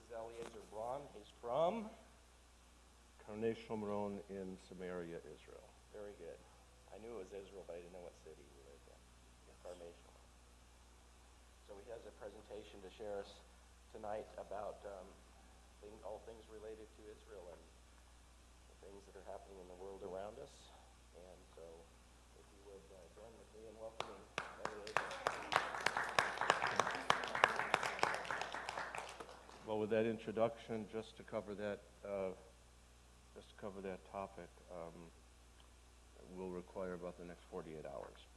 is Eliezer Braun. He's from Shomron in Samaria, Israel. Very good. I knew it was Israel, but I didn't know what city we lived in. Incarnation. So he has a presentation to share us tonight about all things related to Israel and the things that are happening in the world around us. And so if you would join with me in welcoming Eliezer. Well, with that introduction, just to cover that topic, will require about the next 48 hours.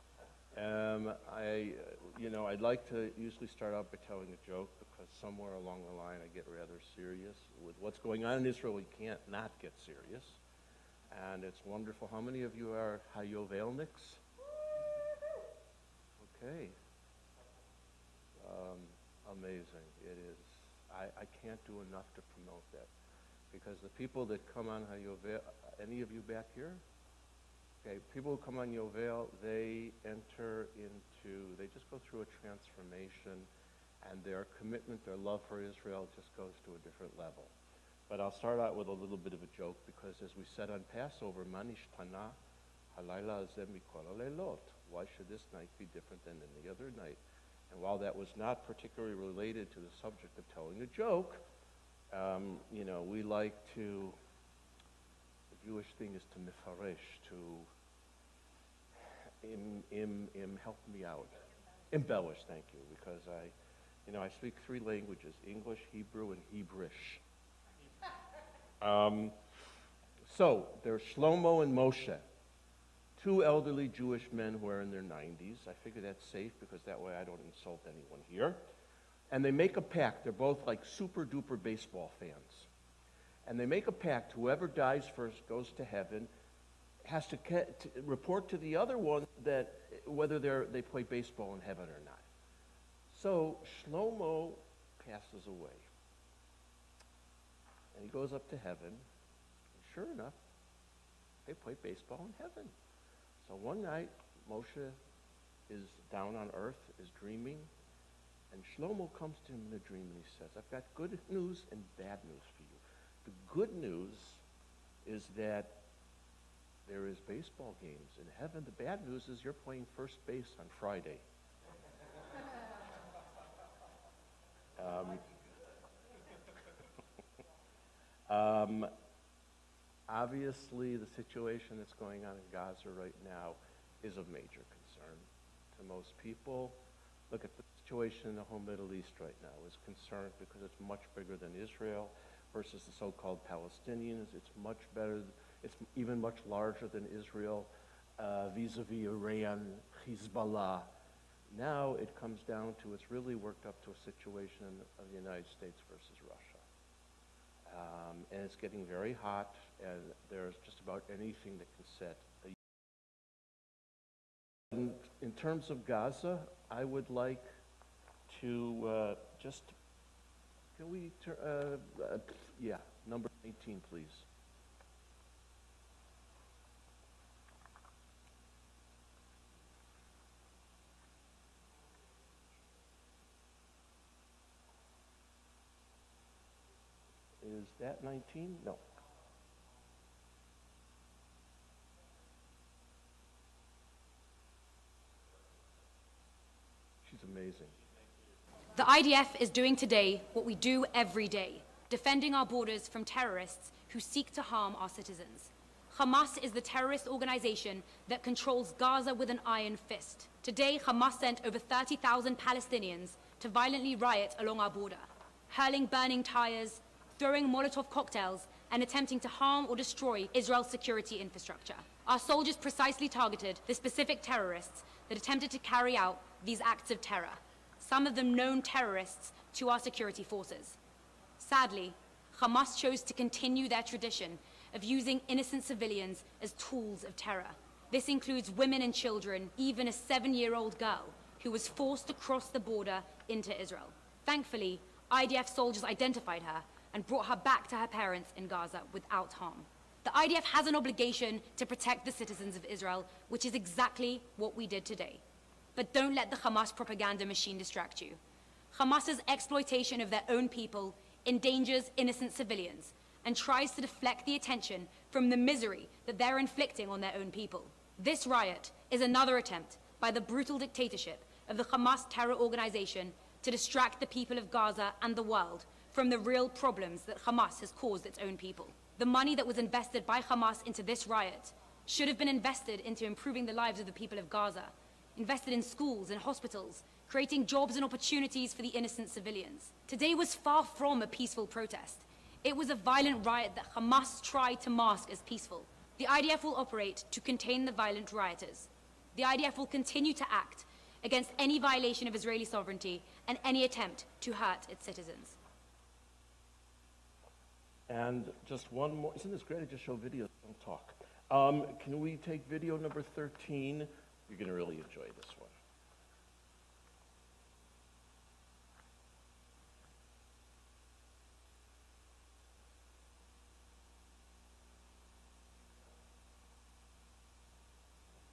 I'd like to usually start out by telling a joke because somewhere along the line I get rather serious. With what's going on in Israel, we can't not get serious. And it's wonderful. How many of you are Hayovelniks? Okay. Amazing. It is. I can't do enough to promote that because the people that come on Hayovel, any of you back here? Okay, people who come on Yovel, they just go through a transformation, and their commitment, their love for Israel just goes to a different level. But I'll start out with a little bit of a joke, because as we said on Passover, Manishtana halayla hazeh mikol haleilot. Why should this night be different than any other night? And while that was not particularly related to the subject of telling a joke, we like to, the Jewish thing is to mifaresh, to help me out. Embellish, thank you, because I speak 3 languages, English, Hebrew, and Hebrewish. So there's Shlomo and Moshe, 2 elderly Jewish men who are in their 90s. I figure that's safe because that way I don't insult anyone here. And they make a pact. They're both like super duper baseball fans. And they make a pact. Whoever dies first goes to heaven, has to report to the other one that whether they play baseball in heaven or not. So Shlomo passes away. And he goes up to heaven. And sure enough, they play baseball in heaven. So one night, Moshe is down on earth, is dreaming, and Shlomo comes to him in a dream and he says, I've got good news and bad news for you. The good news is that there is baseball games in heaven. The bad news is you're playing first base on Friday. Obviously, the situation that's going on in Gaza right now is of major concern to most people. Look at the situation in the whole Middle East right now is concerned because it's much bigger than Israel versus the so-called Palestinians. It's much better. It's even much larger than Israel vis-a-vis Iran, Hezbollah. Now it comes down to, it's really worked up to a situation of the United States versus Russia. And it's getting very hot, and there's just about anything that can set in terms of Gaza, I would like to can we number 18, please. Is that 19? No. She's amazing. The IDF is doing today what we do every day, defending our borders from terrorists who seek to harm our citizens. Hamas is the terrorist organization that controls Gaza with an iron fist. Today, Hamas sent over 30,000 Palestinians to violently riot along our border, hurling burning tires, throwing Molotov cocktails, and attempting to harm or destroy Israel's security infrastructure. Our soldiers precisely targeted the specific terrorists that attempted to carry out these acts of terror, some of them known terrorists to our security forces. Sadly, Hamas chose to continue their tradition of using innocent civilians as tools of terror. This includes women and children, even a 7-year-old girl who was forced to cross the border into Israel. Thankfully, IDF soldiers identified her and brought her back to her parents in Gaza without harm. The IDF has an obligation to protect the citizens of Israel, which is exactly what we did today. But don't let the Hamas propaganda machine distract you. Hamas's exploitation of their own people endangers innocent civilians and tries to deflect the attention from the misery that they're inflicting on their own people. This riot is another attempt by the brutal dictatorship of the Hamas terror organization to distract the people of Gaza and the world from the real problems that Hamas has caused its own people. The money that was invested by Hamas into this riot should have been invested into improving the lives of the people of Gaza, invested in schools and hospitals, creating jobs and opportunities for the innocent civilians. Today was far from a peaceful protest. It was a violent riot that Hamas tried to mask as peaceful. The IDF will operate to contain the violent rioters. The IDF will continue to act against any violation of Israeli sovereignty and any attempt to hurt its citizens. And just one more, isn't this great? I just show videos, don't talk. Can we take video number 13? You're gonna really enjoy this one.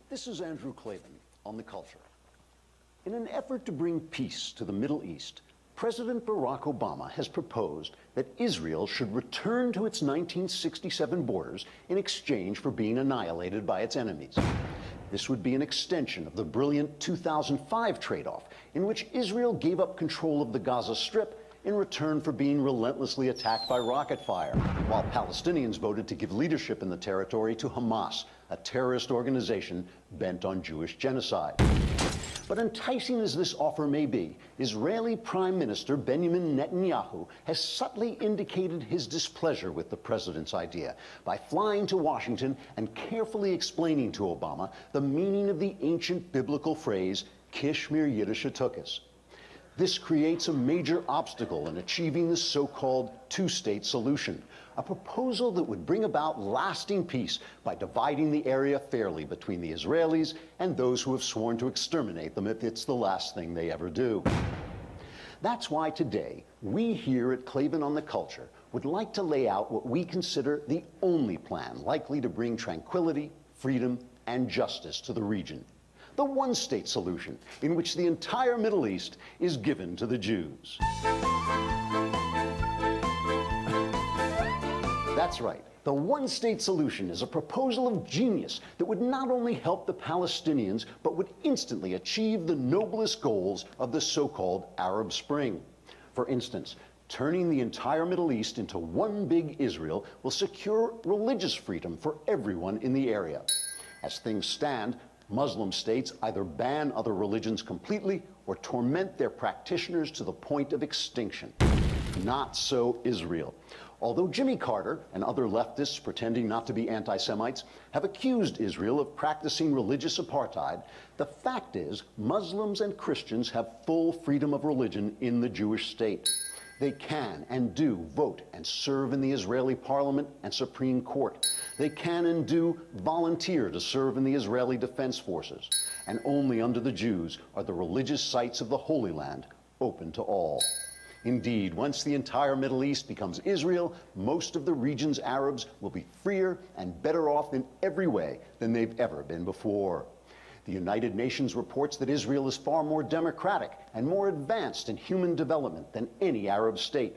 This is Andrew Klavan on The Culture. In an effort to bring peace to the Middle East, President Barack Obama has proposed that Israel should return to its 1967 borders in exchange for being annihilated by its enemies. This would be an extension of the brilliant 2005 trade-off in which Israel gave up control of the Gaza Strip in return for being relentlessly attacked by rocket fire, while Palestinians voted to give leadership in the territory to Hamas, a terrorist organization bent on Jewish genocide. But enticing as this offer may be, Israeli Prime Minister Benjamin Netanyahu has subtly indicated his displeasure with the president's idea by flying to Washington and carefully explaining to Obama the meaning of the ancient biblical phrase, Kish mir Yiddish Tukis. This creates a major obstacle in achieving the so-called two-state solution, a proposal that would bring about lasting peace by dividing the area fairly between the Israelis and those who have sworn to exterminate them if it's the last thing they ever do. That's why today, we here at Klavan on the Culture would like to lay out what we consider the only plan likely to bring tranquility, freedom, and justice to the region. The one-state solution, in which the entire Middle East is given to the Jews. That's right. The one-state solution is a proposal of genius that would not only help the Palestinians, but would instantly achieve the noblest goals of the so-called Arab Spring. For instance, turning the entire Middle East into one big Israel will secure religious freedom for everyone in the area. As things stand, Muslim states either ban other religions completely or torment their practitioners to the point of extinction. Not so Israel. Although Jimmy Carter and other leftists pretending not to be anti-Semites have accused Israel of practicing religious apartheid, the fact is Muslims and Christians have full freedom of religion in the Jewish state. They can and do vote and serve in the Israeli parliament and Supreme Court. They can and do volunteer to serve in the Israeli Defense Forces. And only under the Jews are the religious sites of the Holy Land open to all. Indeed, once the entire Middle East becomes Israel, most of the region's Arabs will be freer and better off in every way than they've ever been before. The United Nations reports that Israel is far more democratic and more advanced in human development than any Arab state.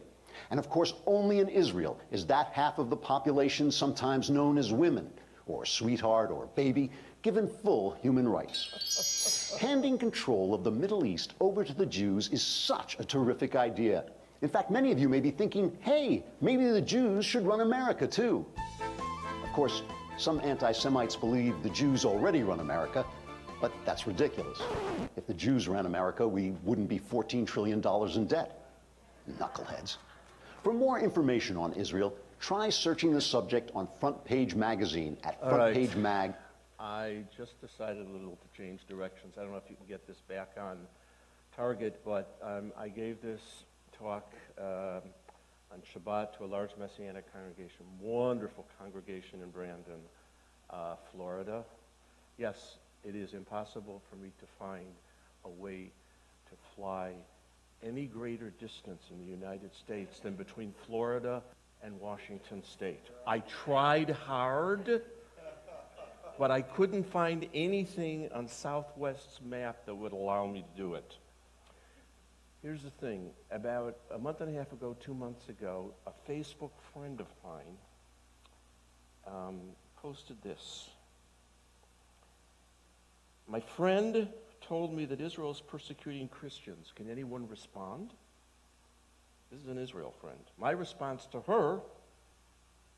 And of course, only in Israel is that half of the population sometimes known as women, or sweetheart, or baby, given full human rights. Handing control of the Middle East over to the Jews is such a terrific idea. In fact, many of you may be thinking, hey, maybe the Jews should run America too. Of course, some anti-Semites believe the Jews already run America, but that's ridiculous. If the Jews ran America, we wouldn't be $14 trillion in debt. Knuckleheads. For more information on Israel, try searching the subject on Front Page Magazine at frontpagemag. I just decided a little to change directions. I don't know if you can get this back on target, but I gave this talk on Shabbat to a large Messianic congregation, wonderful congregation in Brandon, Florida. Yes, it is impossible for me to find a way to fly any greater distance in the United States than between Florida and Washington State. I tried hard, but I couldn't find anything on Southwest's map that would allow me to do it. Here's the thing. About a month and a half ago, 2 months ago, a Facebook friend of mine posted this. My friend told me that Israel is persecuting Christians. Can anyone respond? This is an Israel friend. My response to her,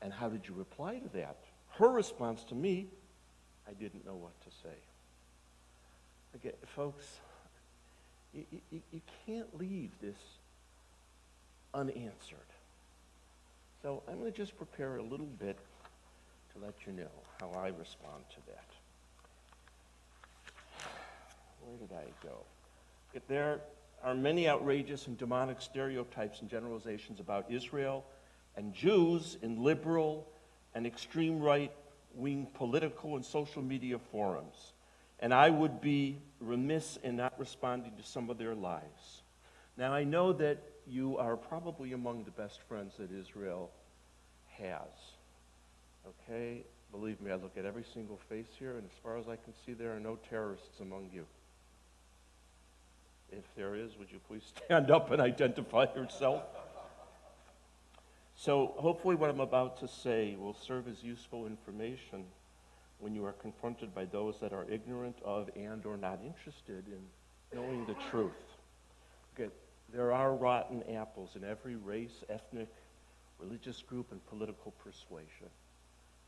and how did you reply to that? Her response to me, I didn't know what to say. Okay, folks, you can't leave this unanswered. So I'm going to just prepare a little bit to let you know how I respond to that. Where did I go? There are many outrageous and demonic stereotypes and generalizations about Israel and Jews in liberal and extreme right-wing political and social media forums. And I would be remiss in not responding to some of their lies. Now, I know that you are probably among the best friends that Israel has. Okay? Believe me, I look at every single face here, and as far as I can see, there are no terrorists among you. If there is, would you please stand up and identify yourself? So hopefully what I'm about to say will serve as useful information when you are confronted by those that are ignorant of and or not interested in knowing the truth. Okay, there are rotten apples in every race, ethnic, religious group, and political persuasion.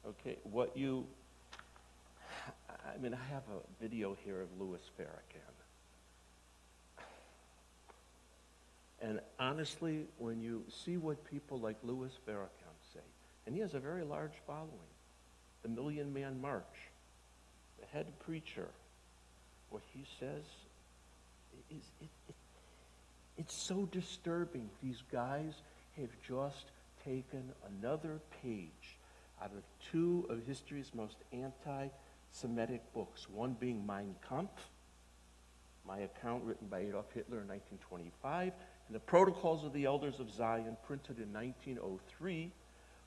Okay, I have a video here of Louis Farrakhan. And honestly, when you see what people like Louis Farrakhan say, and he has a very large following, the Million Man March, the head preacher, what he says, it's so disturbing. These guys have just taken another page out of two of history's most anti-Semitic books, one being Mein Kampf, my account written by Adolf Hitler in 1925, and the Protocols of the Elders of Zion, printed in 1903,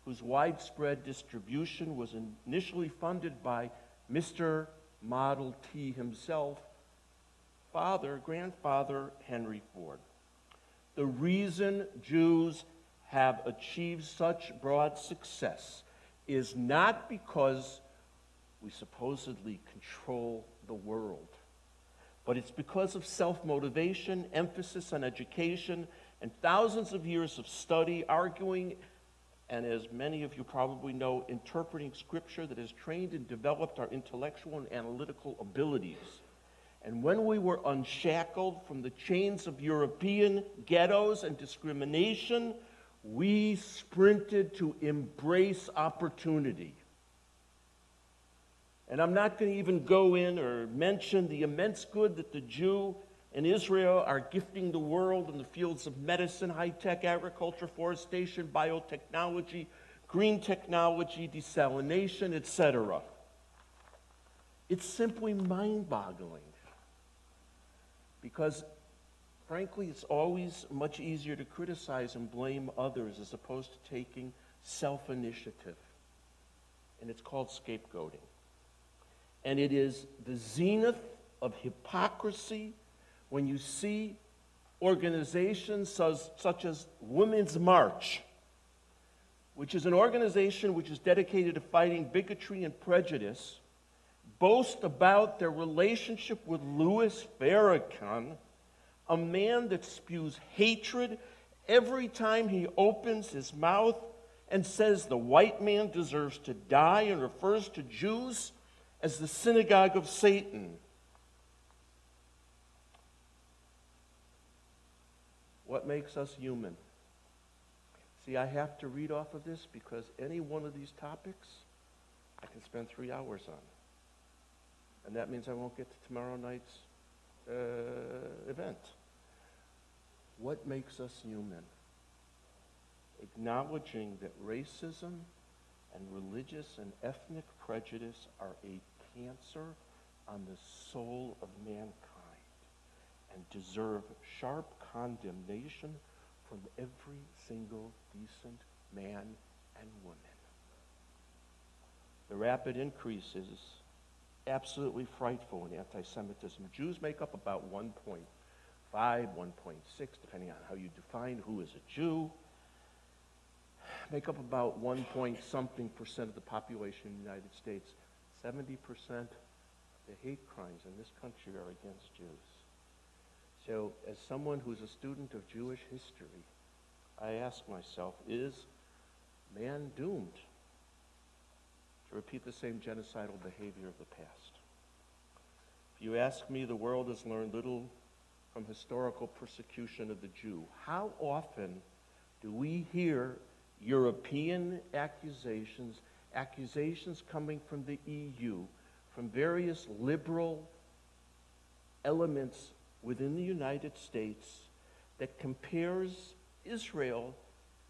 whose widespread distribution was initially funded by Mr. Model T himself, grandfather Henry Ford. The reason Jews have achieved such broad success is not because we supposedly control the world, but it's because of self-motivation, emphasis on education, and thousands of years of study, arguing, and as many of you probably know, interpreting Scripture that has trained and developed our intellectual and analytical abilities. And when we were unshackled from the chains of European ghettos and discrimination, we sprinted to embrace opportunity. And I'm not going to even go in or mention the immense good that the Jew and Israel are gifting the world in the fields of medicine, high-tech agriculture, forestation, biotechnology, green technology, desalination, etc. It's simply mind-boggling. Because, frankly, it's always much easier to criticize and blame others as opposed to taking self-initiative. And it's called scapegoating. And it is the zenith of hypocrisy when you see organizations such as Women's March, which is an organization which is dedicated to fighting bigotry and prejudice, boast about their relationship with Louis Farrakhan, a man that spews hatred every time he opens his mouth and says the white man deserves to die and refers to Jews as the synagogue of Satan. What makes us human? See, I have to read off of this because any one of these topics I can spend 3 hours on. And that means I won't get to tomorrow night's event. What makes us human? Acknowledging that racism and religious and ethnic prejudice are a cancer on the soul of mankind and deserve sharp condemnation from every single decent man and woman. The rapid increase is absolutely frightful in anti-Semitism. Jews make up about 1.4% 1.6, depending on how you define who is a Jew, make up about 1-point-something% of the population in the United States. 70% of the hate crimes in this country are against Jews. So as someone who's a student of Jewish history, I ask myself, is man doomed to repeat the same genocidal behavior of the past? If you ask me, the world has learned little from historical persecution of the Jew. How often do we hear European accusations coming from the EU, from various liberal elements within the United States that compares Israel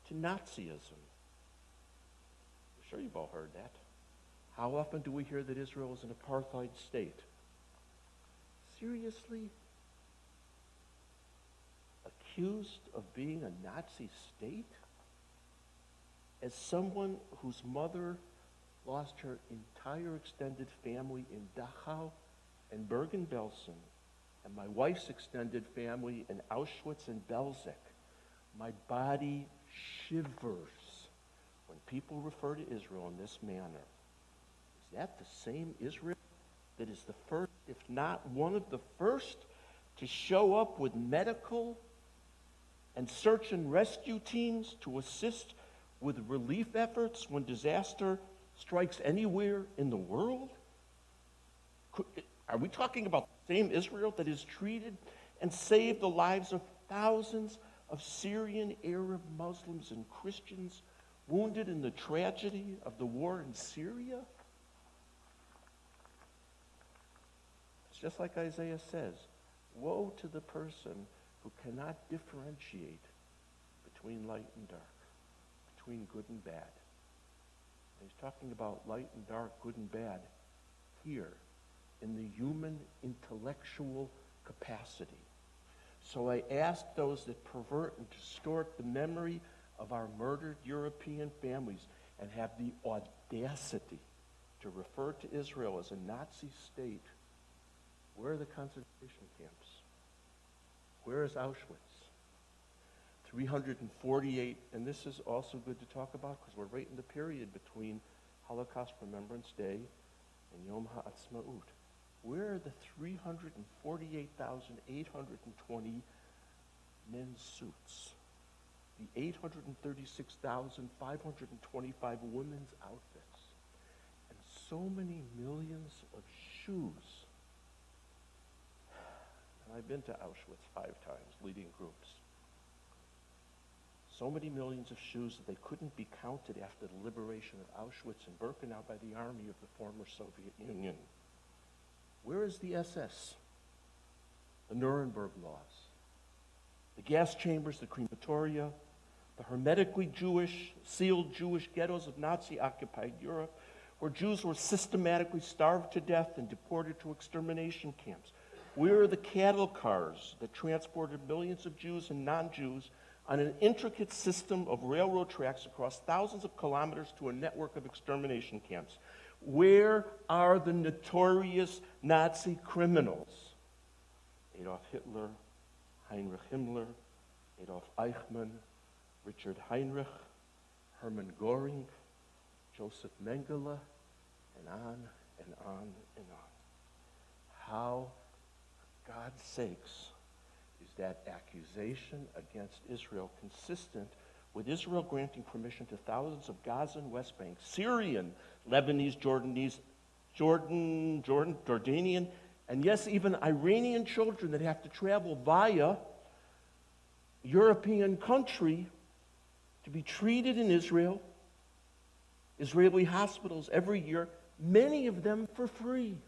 to Nazism? I'm sure you've all heard that. How often do we hear that Israel is an apartheid state? Seriously? Accused of being a Nazi state? As someone whose mother lost her entire extended family in Dachau and Bergen-Belsen, and my wife's extended family in Auschwitz and Belzec, my body shivers when people refer to Israel in this manner. Is that the same Israel that is the first, if not one of the first, to show up with medical and search and rescue teams to assist with relief efforts when disaster strikes anywhere in the world? Are we talking about the same Israel that has treated and saved the lives of thousands of Syrian, Arab, Muslims, and Christians wounded in the tragedy of the war in Syria? It's just like Isaiah says, woe to the person who cannot differentiate between light and dark, between good and bad. And he's talking about light and dark, good and bad, here in the human intellectual capacity. So I ask those that pervert and distort the memory of our murdered European families and have the audacity to refer to Israel as a Nazi state, where are the concentration camps? Where is Auschwitz? 348, and this is also good to talk about because we're right in the period between Holocaust Remembrance Day and Yom HaAtzmaut. Where are the 348,820 men's suits? The 836,525 women's outfits? And so many millions of shoes. And I've been to Auschwitz 5 times, leading groups. So many millions of shoes that they couldn't be counted after the liberation of Auschwitz and Birkenau by the army of the former Soviet Union. Where is the SS? The Nuremberg laws, the gas chambers, the crematoria, the hermetically Jewish, sealed Jewish ghettos of Nazi-occupied Europe, where Jews were systematically starved to death and deported to extermination camps. Where are the cattle cars that transported millions of Jews and non-Jews on an intricate system of railroad tracks across thousands of kilometers to a network of extermination camps? Where are the notorious Nazi criminals? Adolf Hitler, Heinrich Himmler, Adolf Eichmann, Richard Heinrich, Hermann Göring, Joseph Mengele, and on and on and on. How, for God's sakes, is that accusation against Israel consistent with Israel granting permission to thousands of Gaza and West Bank, Syrian, Lebanese, Jordanian, and yes, even Iranian children that have to travel via European country to be treated in Israel, Israeli hospitals every year, many of them for free.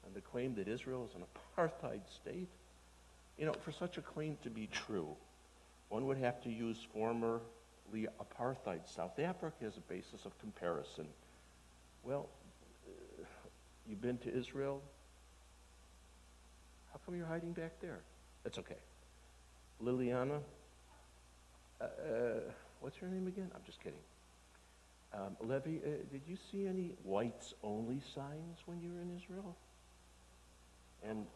And the claim that Israel is an apartheid state, you know, for such a claim to be true, one would have to use formerly apartheid South Africa as a basis of comparison. Well, you've been to Israel? How come you're hiding back there? That's okay. Liliana, what's her name again? I'm just kidding. Levy, did you see any whites-only signs when you were in Israel? And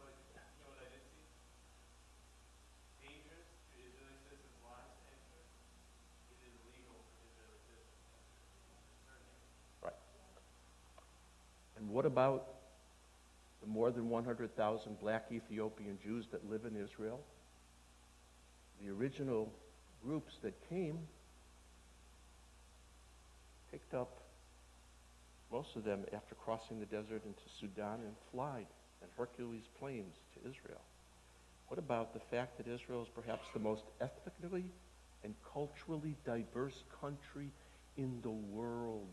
what about the more than 100,000 black Ethiopian Jews that live in Israel? The original groups that came picked up most of them after crossing the desert into Sudan and flied in Hercules planes to Israel. What about the fact that Israel is perhaps the most ethnically and culturally diverse country in the world?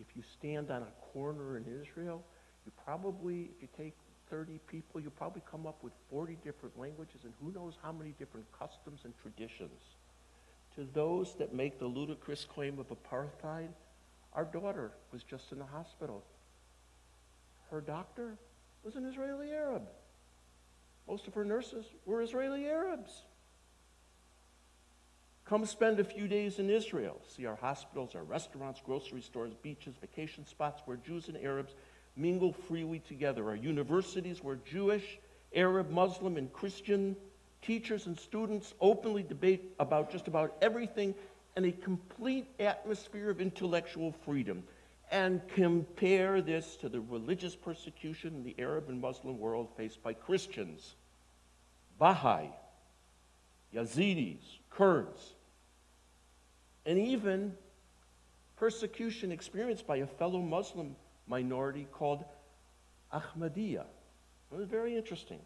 If you stand on a corner in Israel, you probably, if you take 30 people, you probably come up with 40 different languages and who knows how many different customs and traditions. To those that make the ludicrous claim of apartheid, our daughter was just in the hospital. Her doctor was an Israeli Arab. Most of her nurses were Israeli Arabs. Come spend a few days in Israel. See our hospitals, our restaurants, grocery stores, beaches, vacation spots where Jews and Arabs mingle freely together. Our universities where Jewish, Arab, Muslim, and Christian teachers and students openly debate about just about everything in a complete atmosphere of intellectual freedom. And compare this to the religious persecution in the Arab and Muslim world faced by Christians, Baha'i, Yazidis, Kurds, and even persecution experienced by a fellow Muslim minority called Ahmadiyya. It was very interesting.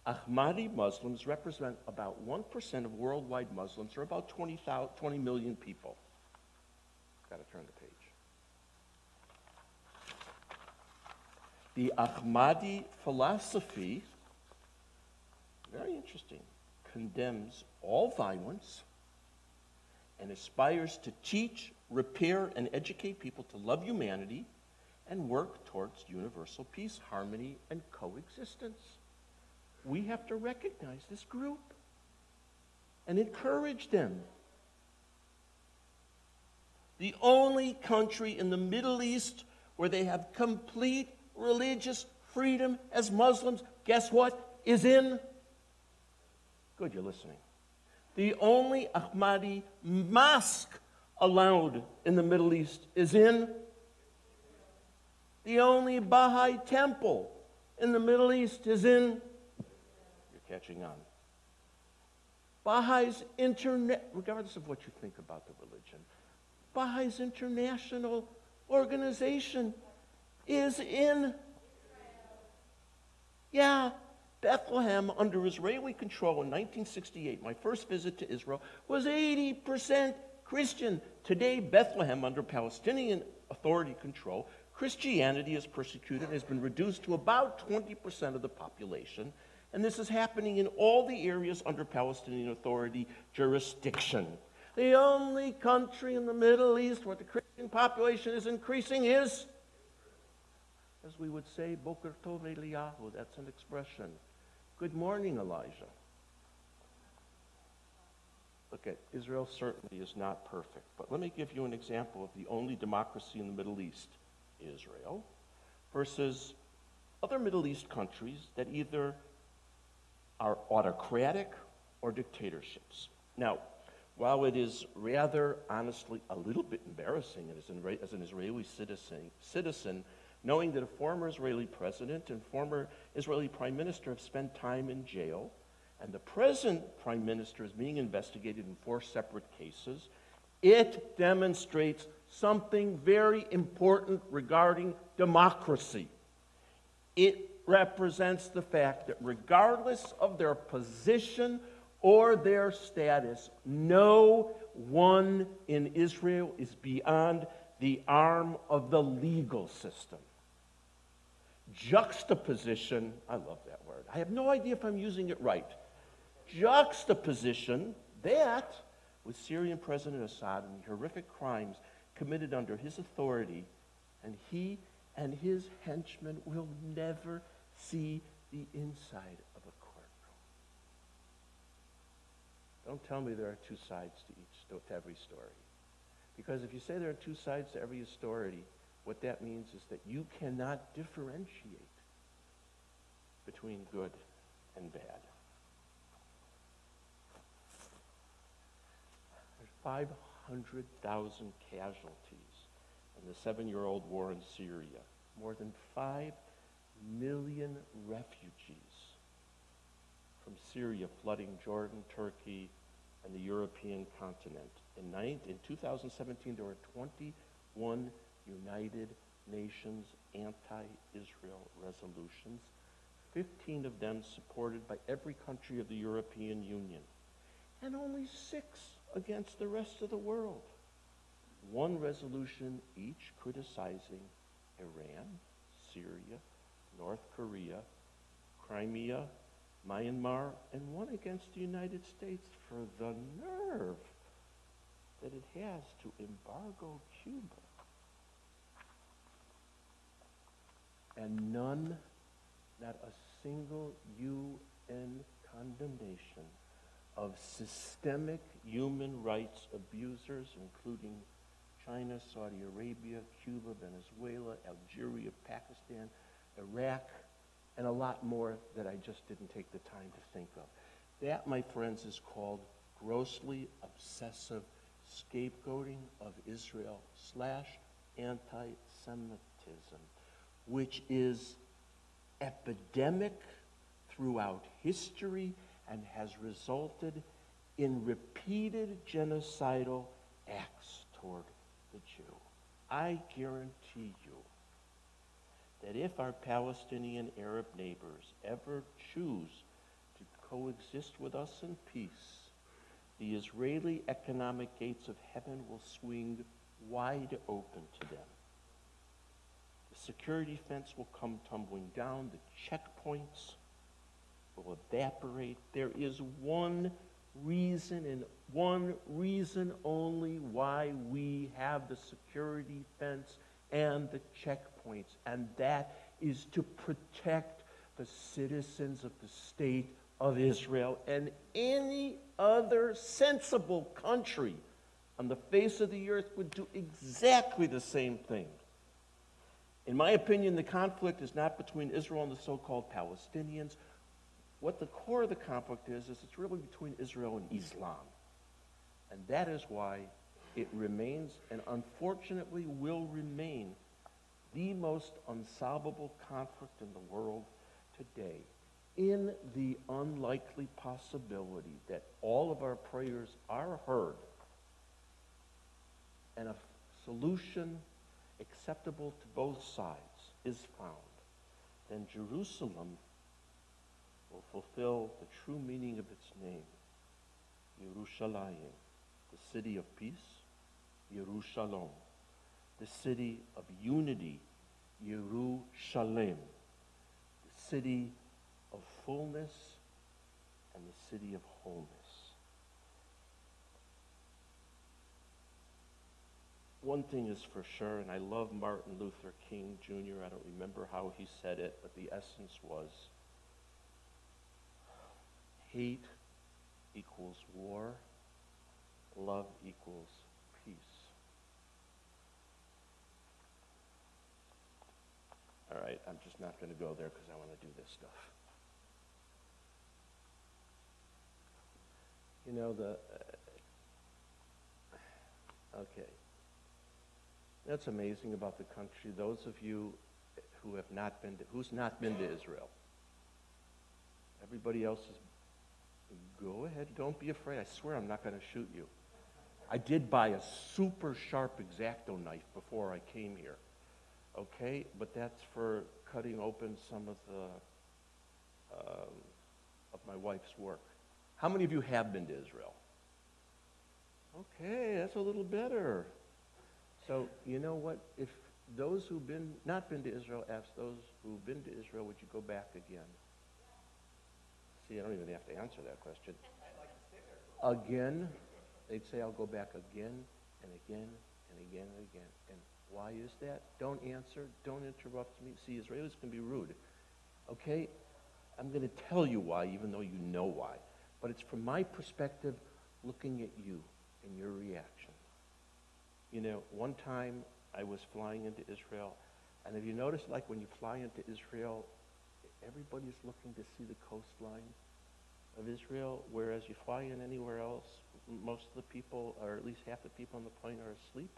Ahmadi Muslims represent about 1% of worldwide Muslims, or about 20 million people. Got to turn the page. The Ahmadi philosophy, very interesting, condemns all violence and aspires to teach, repair, and educate people to love humanity and work towards universal peace, harmony, and coexistence. We have to recognize this group and encourage them. The only country in the Middle East where they have complete religious freedom as Muslims, guess what, is in? Good, you're listening. The only Ahmadi mosque allowed in the Middle East is in? The only Baha'i temple in the Middle East is in? You're catching on. Baha'is regardless of what you think about the religion, Baha'is international organization is in, Bethlehem under Israeli control in 1968. My first visit to Israel was 80% Christian. Today, Bethlehem under Palestinian Authority control, Christianity is persecuted, has been reduced to about 20% of the population, and this is happening in all the areas under Palestinian Authority jurisdiction. The only country in the Middle East where the Christian population is increasing is, as we would say, Boker Tov Eliyahu. That's an expression. Good morning, Elijah. Look, Israel certainly is not perfect, but let me give you an example of the only democracy in the Middle East, Israel, versus other Middle East countries that either are autocratic or dictatorships. Now, while it is rather, honestly, a little bit embarrassing as an Israeli citizen, knowing that a former Israeli president and former Israeli prime minister have spent time in jail, and the present prime minister is being investigated in 4 separate cases, it demonstrates something very important regarding democracy. It represents the fact that regardless of their position or their status, no one in Israel is beyond the arm of the legal system. Juxtaposition, I love that word. I have no idea if I'm using it right. Juxtaposition that with Syrian President Assad and the horrific crimes committed under his authority, and he and his henchmen will never see the inside of a courtroom. Don't tell me there are 2 sides to every story. Because if you say there are 2 sides to every story, what that means is that you cannot differentiate between good and bad. There's 500,000 casualties in the 7-year-old war in Syria. more than 5 million refugees from Syria flooding Jordan, Turkey, and the European continent. In 2017, there were 21 United Nations anti-Israel resolutions, 15 of them supported by every country of the European Union, and only 6 against the rest of the world. One resolution each criticizing Iran, Syria, North Korea, Crimea, Myanmar, and one against the United States for the nerve that it has to embargo Cuba. And none, not a single UN condemnation of systemic human rights abusers, including China, Saudi Arabia, Cuba, Venezuela, Algeria, Pakistan, Iraq, and a lot more that I just didn't take the time to think of. That, my friends, is called grossly obsessive scapegoating of Israel / anti-Semitism, which is epidemic throughout history and has resulted in repeated genocidal acts toward the Jew. I guarantee you that if our Palestinian Arab neighbors ever choose to coexist with us in peace, the Israeli economic gates of heaven will swing wide open to them. The security fence will come tumbling down, the checkpoints will evaporate. There is one reason and one reason only why we have the security fence and the checkpoints, and that is to protect the citizens of the state of Israel. And any other sensible country on the face of the earth would do exactly the same thing. In my opinion, the conflict is not between Israel and the so-called Palestinians. What the core of the conflict is it's really between Israel and Islam. And that is why it remains, and unfortunately will remain, the most unsolvable conflict in the world today, in the unlikely possibility that all of our prayers are heard and a solution acceptable to both sides is found, then Jerusalem will fulfill the true meaning of its name, Yerushalayim, the city of peace, Yerushalom, the city of unity, Yerushalem, the city of fullness and the city of wholeness. One thing is for sure, and I love Martin Luther King Jr., I don't remember how he said it, but the essence was, hate equals war, love equals peace. All right, I'm just not going to go there because I want to do this stuff. You know, okay. That's amazing about the country. Those of you who have not been to, who's not been to Israel? Everybody else is, go ahead, don't be afraid. I swear I'm not going to shoot you. I did buy a super sharp X-Acto knife before I came here. Okay, but that's for cutting open some of the of my wife's work. How many of you have been to Israel? Okay, that's a little better. So you know what? If those who've not been to Israel ask those who've been to Israel, would you go back again? See, I don't even have to answer that question. Again, they'd say, I'll go back again and again and again and again. And why is that? Don't answer. Don't interrupt me. See, Israelis can be rude. Okay? I'm going to tell you why, even though you know why. But it's from my perspective, looking at you and your reaction. You know, one time I was flying into Israel, and have you noticed, like, when you fly into Israel, everybody's looking to see the coastline of Israel, whereas you fly in anywhere else, most of the people, or at least half the people on the plane, are asleep.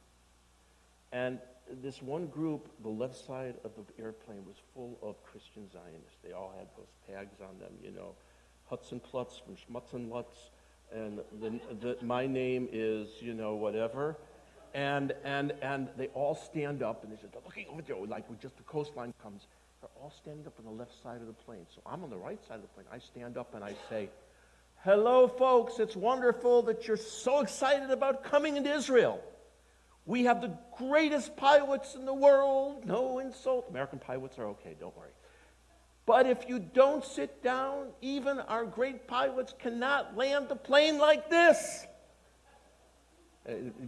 And this one group, the left side of the airplane was full of Christian Zionists. They all had those tags on them, you know, Hudson Plutz from Schmutz and Lutz, and my name is, you know, whatever. And they all stand up, and they said, they're looking over there, like just the coastline comes. They're all standing up on the left side of the plane. So I'm on the right side of the plane. I stand up and I say, hello, folks. It's wonderful that you're so excited about coming into Israel. We have the greatest pilots in the world. No insult. American pilots are okay, don't worry. But if you don't sit down, even our great pilots cannot land the plane like this.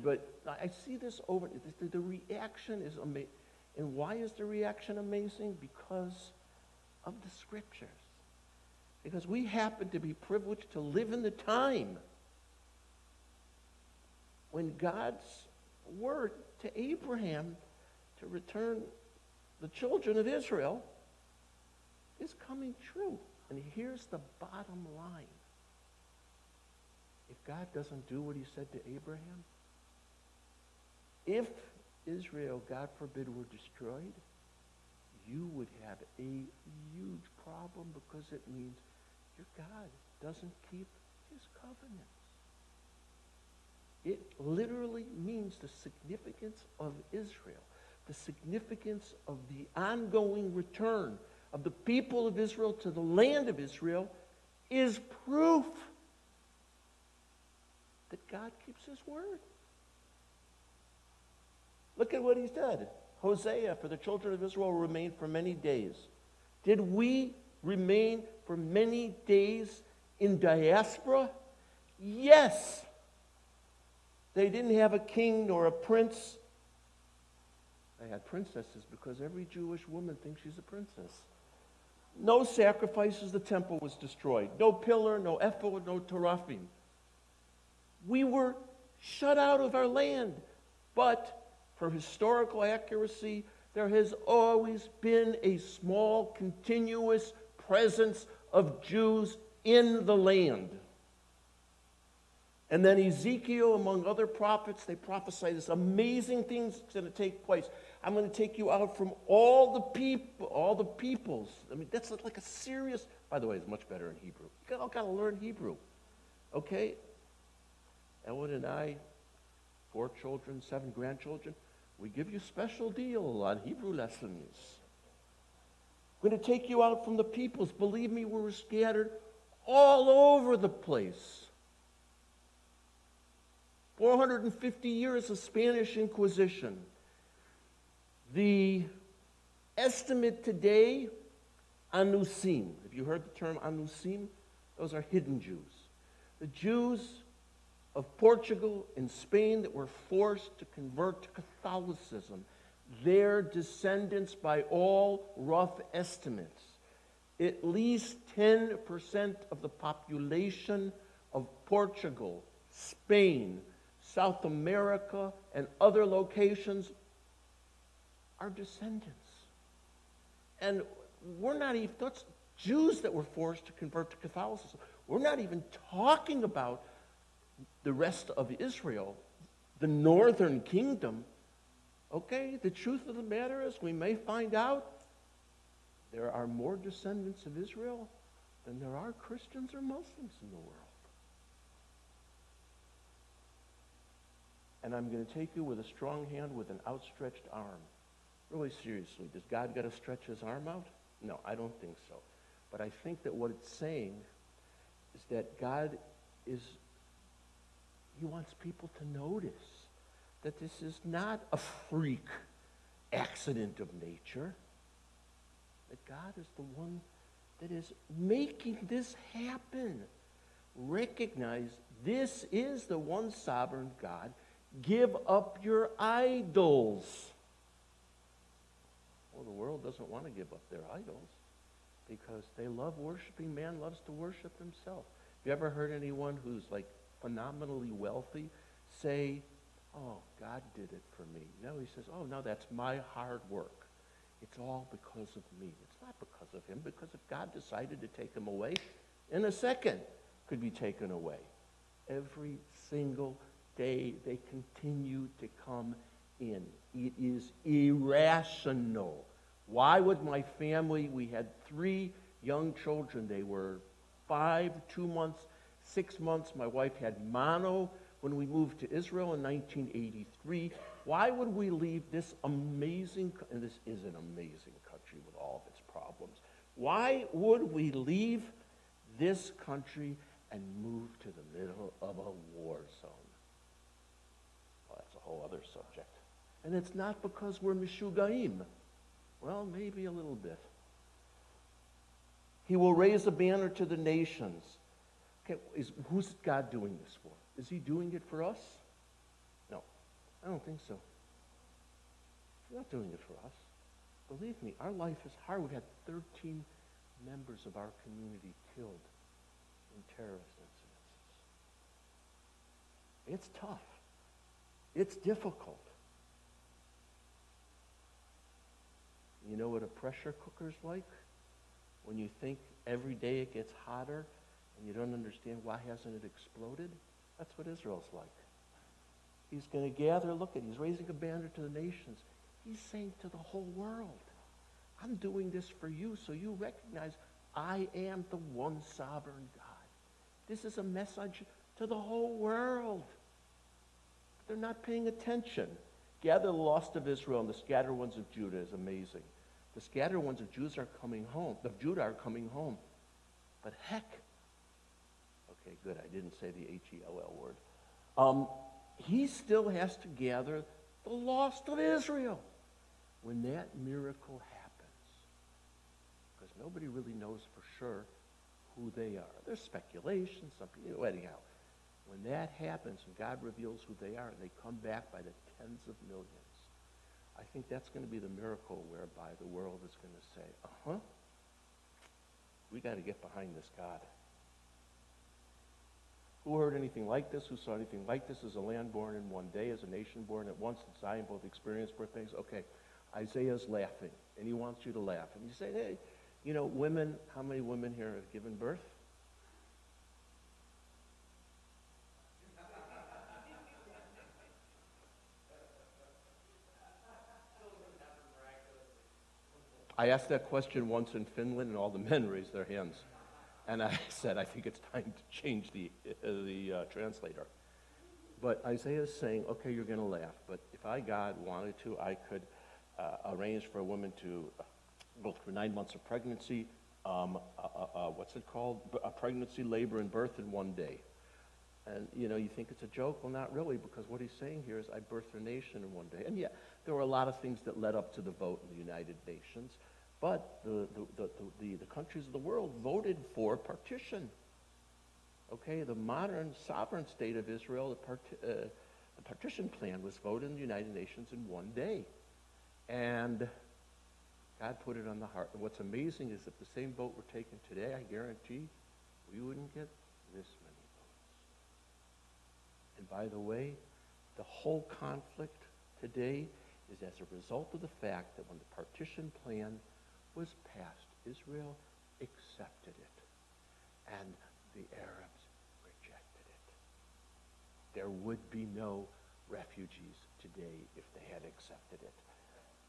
But I see this over, the reaction is amazing. And why is the reaction amazing? Because of the scriptures. Because we happen to be privileged to live in the time when God's word to Abraham to return the children of Israel is coming true. And here's the bottom line. If God doesn't do what he said to Abraham, if Israel, God forbid, were destroyed, you would have a huge problem because it means your God doesn't keep his covenants. It literally means the significance of Israel, the significance of the ongoing return of the people of Israel to the land of Israel is proof that God keeps his word. Look at what he said. Hosea, for the children of Israel will remain for many days. Did we remain for many days in diaspora? Yes. They didn't have a king nor a prince. They had princesses because every Jewish woman thinks she's a princess. No sacrifices, the temple was destroyed. No pillar, no ephod, no teraphim. We were shut out of our land. But for historical accuracy, there has always been a small, continuous presence of Jews in the land. And then Ezekiel, among other prophets, they prophesy this amazing thing's going to take place. I'm going to take you out from all the peoples. I mean, that's like a serious, by the way, it's much better in Hebrew. You all got to learn Hebrew, okay? Ellen and I, 4 children, 7 grandchildren, we give you special deal on Hebrew lessons. We're going to take you out from the peoples. Believe me, we were scattered all over the place. 450 years of Spanish Inquisition. The estimate today, anusim. Have you heard the term anusim? Those are hidden Jews. The Jews of Portugal and Spain that were forced to convert to Catholicism, their descendants, by all rough estimates, at least 10% of the population of Portugal, Spain, South America, and other locations are descendants. And we're not even, that's Jews that were forced to convert to Catholicism. We're not even talking about the rest of Israel, the northern kingdom. Okay, the truth of the matter is we may find out there are more descendants of Israel than there are Christians or Muslims in the world. And I'm going to take you with a strong hand with an outstretched arm. Really seriously, does God got to stretch his arm out? No, I don't think so. But I think that what it's saying is that God is, he wants people to notice that this is not a freak accident of nature. That God is the one that is making this happen. Recognize this is the one sovereign God. Give up your idols. Well, the world doesn't want to give up their idols because they love worshiping. Man loves to worship himself. Have you ever heard anyone who's like phenomenally wealthy say, oh, God did it for me? No, he says, oh, no, that's my hard work. It's all because of me. It's not because of him, because if God decided to take him away, in a second could be taken away. Every single day they continue to come in. It is irrational. Why would my family, we had 3 young children. They were 5, 2 months, 6 months. My wife had mono when we moved to Israel in 1983. Why would we leave this amazing, and this is an amazing country with all of its problems. Why would we leave this country and move to the middle of a war zone? Well, that's a whole other subject. And it's not because we're mishugaim. Well, maybe a little bit. He will raise a banner to the nations. Okay, who's God doing this for? Is he doing it for us? No, I don't think so. He's not doing it for us. Believe me, our life is hard. We've had 13 members of our community killed in terrorist incidences. It's tough. It's difficult. You know what a pressure cooker's like? When you think every day it gets hotter and you don't understand why hasn't it exploded? That's what Israel's like. He's going to gather, he's raising a banner to the nations. He's saying to the whole world, I'm doing this for you so you recognize I am the one sovereign God. This is a message to the whole world. They're not paying attention. Gather the lost of Israel and the scattered ones of Judah is amazing. The scattered ones of Judah are coming home. But heck, okay, good, I didn't say the H-E-L-L word. He still has to gather the lost of Israel when that miracle happens. Because nobody really knows for sure who they are. There's speculation, some people, anyhow. When that happens and God reveals who they are, they come back by the tens of millions. I think that's going to be the miracle whereby the world is going to say, we got to get behind this God. Who heard anything like this? Who saw anything like this? As a land born in one day, as a nation born at once, in Zion both experienced both things. Okay, Isaiah's laughing, and he wants you to laugh. And you say, hey, you know, women, how many women here have given birth? I asked that question once in Finland, and all the men raised their hands. And I said, I think it's time to change the translator. But Isaiah is saying, okay, you're going to laugh, but if I, God, wanted to, I could arrange for a woman to go through 9 months of pregnancy, what's it called? A pregnancy, labor, and birth in one day. And, you know, you think it's a joke? Well, not really, because what he's saying here is I birthed a nation in one day. And yeah, there were a lot of things that led up to the vote in the United Nations, but the countries of the world voted for partition. Okay, the modern sovereign state of Israel, the partition plan was voted in the United Nations in one day. And God put it on the heart. And what's amazing is if the same vote were taken today, I guarantee we wouldn't get this many votes. And by the way, the whole conflict today is as a result of the fact that when the partition plan was passed, Israel accepted it. And the Arabs rejected it. There would be no refugees today if they had accepted it.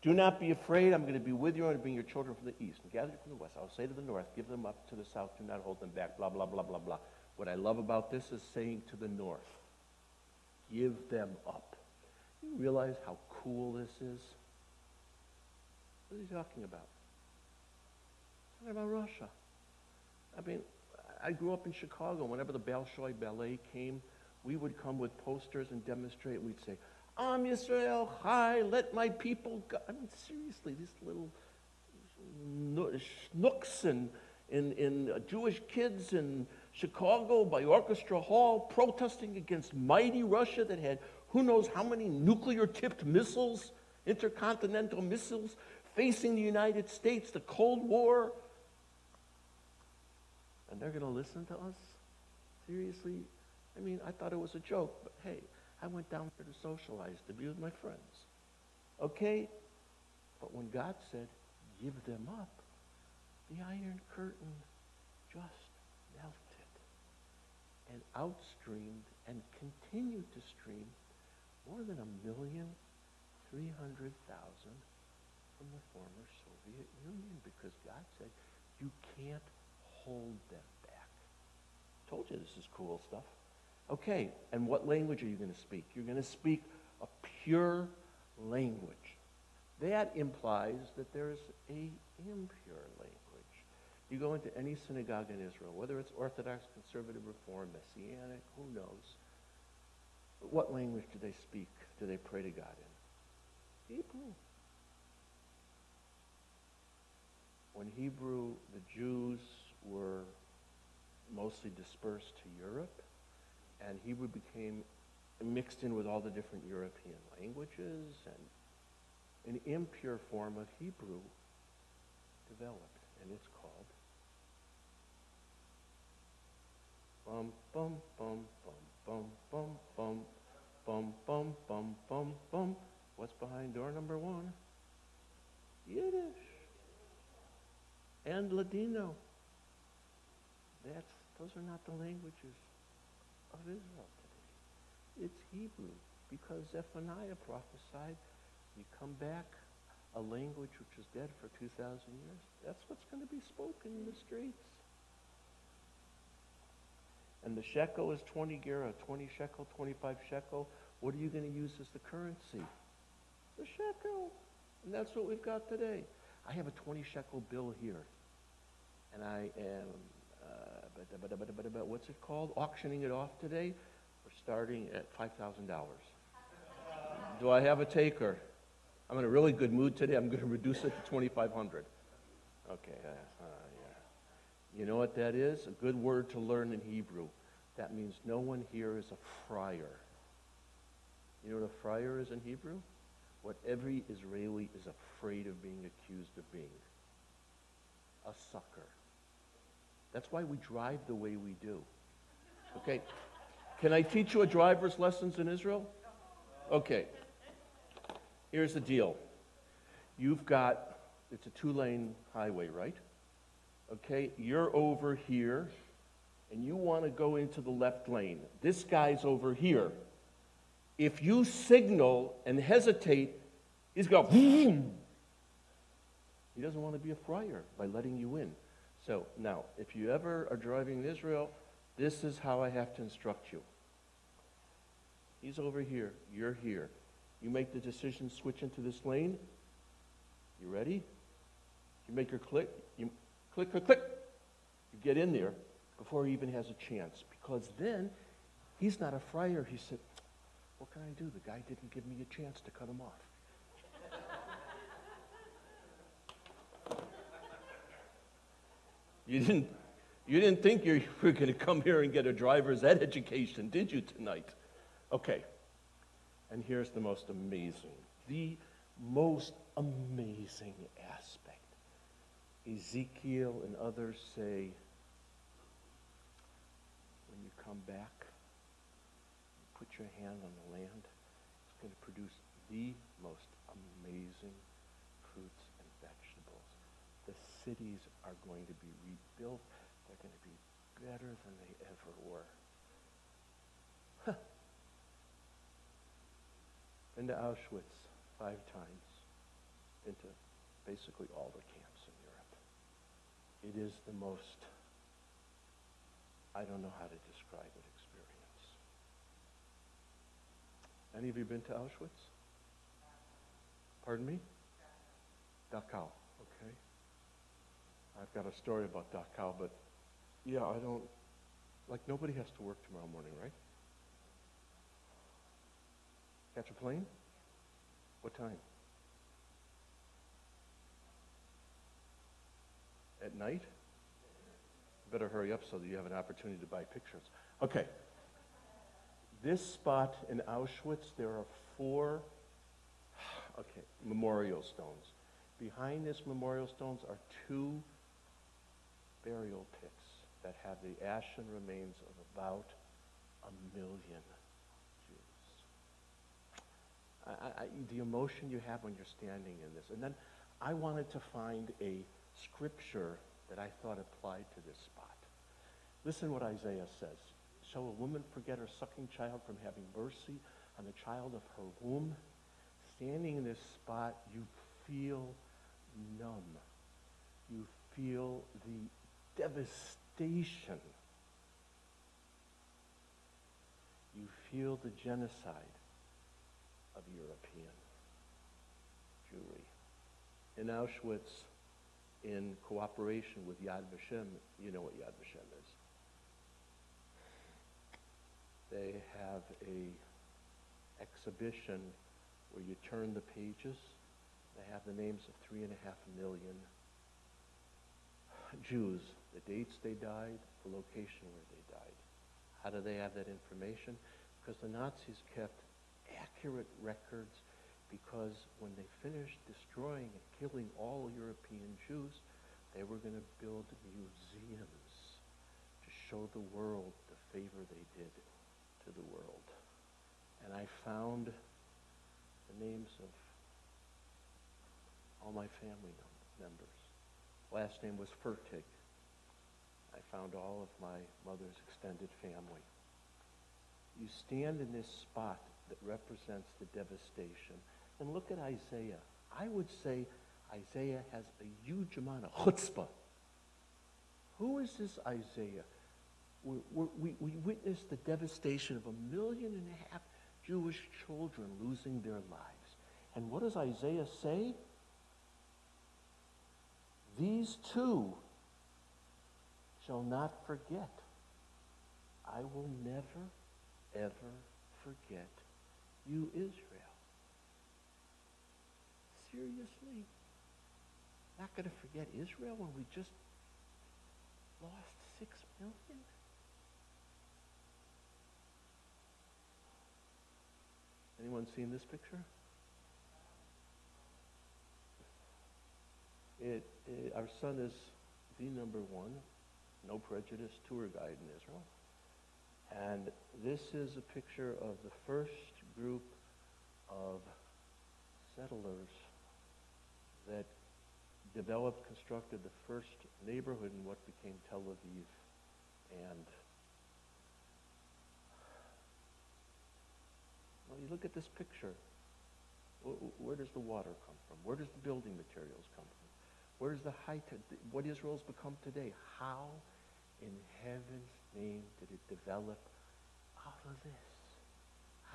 Do not be afraid. I'm going to be with you. I'm going to bring your children from the east and gather from the west. I'll say to the north, give them up to the south. Do not hold them back. Blah, blah, blah, blah, blah. What I love about this is saying to the north, give them up. You realize how cool this is? What is he talking about? He's talking about Russia. I mean, I grew up in Chicago. Whenever the Bolshoi Ballet came, we would come with posters and demonstrate, and we'd say, Am Yisrael Chai, let my people go. I mean, seriously, these little schnooks in Jewish kids in Chicago by Orchestra Hall protesting against mighty Russia that had who knows how many nuclear-tipped missiles, intercontinental missiles, facing the United States, the Cold War. And they're going to listen to us? Seriously? I mean, I thought it was a joke, but hey, I went down there to socialize, to be with my friends. Okay? But when God said, give them up, the Iron Curtain just melted and outstreamed and continued to stream more than 1,000,000 300,000 from the former Soviet Union because God said, you can't hold them back. Told you this is cool stuff. Okay, and what language are you going to speak? You're going to speak a pure language. That implies that there's a impure language. You go into any synagogue in Israel, whether it's Orthodox, Conservative, Reform, Messianic, who knows, what language do they speak? Do they pray to God in? Hebrew. When Hebrew, the Jews were mostly dispersed to Europe, and Hebrew became mixed in with all the different European languages, and an impure form of Hebrew developed, and it's called bum bum bum bum bum bum bum bum bum bum bum. What's behind door number 1? Yiddish and Ladino. Those are not the languages of Israel today. It's Hebrew, because Zephaniah prophesied, you come back, a language which was dead for 2,000 years. That's what's going to be spoken in the streets. And the shekel is 20 gerah, 20 shekel, 25 shekel. What are you going to use as the currency? The shekel. And that's what we've got today. I have a 20 shekel bill here. And I am, what's it called? Auctioning it off today. We're starting at $5,000. Do I have a taker? I'm in a really good mood today. I'm going to reduce it to $2,500. Okay, yeah. You know what that is? A good word to learn in Hebrew. That means no one here is a friar. You know what a friar is in Hebrew? What every Israeli is afraid of being accused of being. A sucker. That's why we drive the way we do. Okay? Can I teach you a driver's lessons in Israel? Okay. Here's the deal. You've got, it's a 2-lane highway, right? Okay, you're over here, and you want to go into the left lane. This guy's over here. If you signal and hesitate, he's going, boom. He doesn't want to be a friar by letting you in. So now, if you ever are driving in Israel, this is how I have to instruct you. He's over here, you're here. You make the decision, switch into this lane. You ready? You make your click, you click, click, click. You get in there before he even has a chance. Because then, he's not a friar. He said, what can I do? The guy didn't give me a chance to cut him off. You didn't think you were going to come here and get a driver's ed education, did you, tonight? Okay. And here's the most amazing aspect. Ezekiel and others say, when you come back, put your hand on the land, it's going to produce the most amazing fruits and vegetables. The cities are going to be rebuilt. They're going to be better than they ever were. Huh. Been to Auschwitz 5 times. Been to basically all the camps in Europe. It is the most, I don't know how to describe it, experience. Any of you been to Auschwitz? Pardon me? Dachau, okay. I've got a story about Dachau, but yeah, I don't, like nobody has to work tomorrow morning, right? Catch a plane? What time? At night? Better hurry up so that you have an opportunity to buy pictures. Okay. This spot in Auschwitz, there are 4 memorial stones. Behind this memorial stones are 2 burial pits that have the ashen remains of about 1 million Jews. The emotion you have when you're standing in this. And then I wanted to find a scripture that I thought applied to this spot. Listen what Isaiah says. Shall a woman forget her sucking child from having mercy on the child of her womb? standing in this spot, you feel numb. You feel the devastation. You feel the genocide of European Jewry. In Auschwitz, in cooperation with Yad Vashem, you know what Yad Vashem is. They have a exhibition where you turn the pages. They have the names of 3.5 million Jews, the dates they died, the location where they died. How do they have that information? Because the Nazis kept accurate records, because when they finished destroying and killing all European Jews, they were going to build museums to show the world the favor they did to the world. And I found the names of all my family members. Last name was Fertig. I found all of my mother's extended family. You stand in this spot that represents the devastation, and look at Isaiah. I would say Isaiah has a huge amount of chutzpah. Who is this Isaiah? We witness the devastation of 1.5 million Jewish children losing their lives. And what does Isaiah say? These two shall not forget. I will never, ever forget you, Israel. Seriously? Not going to forget Israel when we just lost 6 million? Anyone seen this picture? Our son is the #1, no prejudice tour guide in Israel. And this is a picture of the first group of settlers that constructed the first neighborhood in what became Tel Aviv. And well, you look at this picture. Where does the water come from? Where does the building materials come from? Where does the height, what Israel's become today? How in heaven's name did it develop out of this?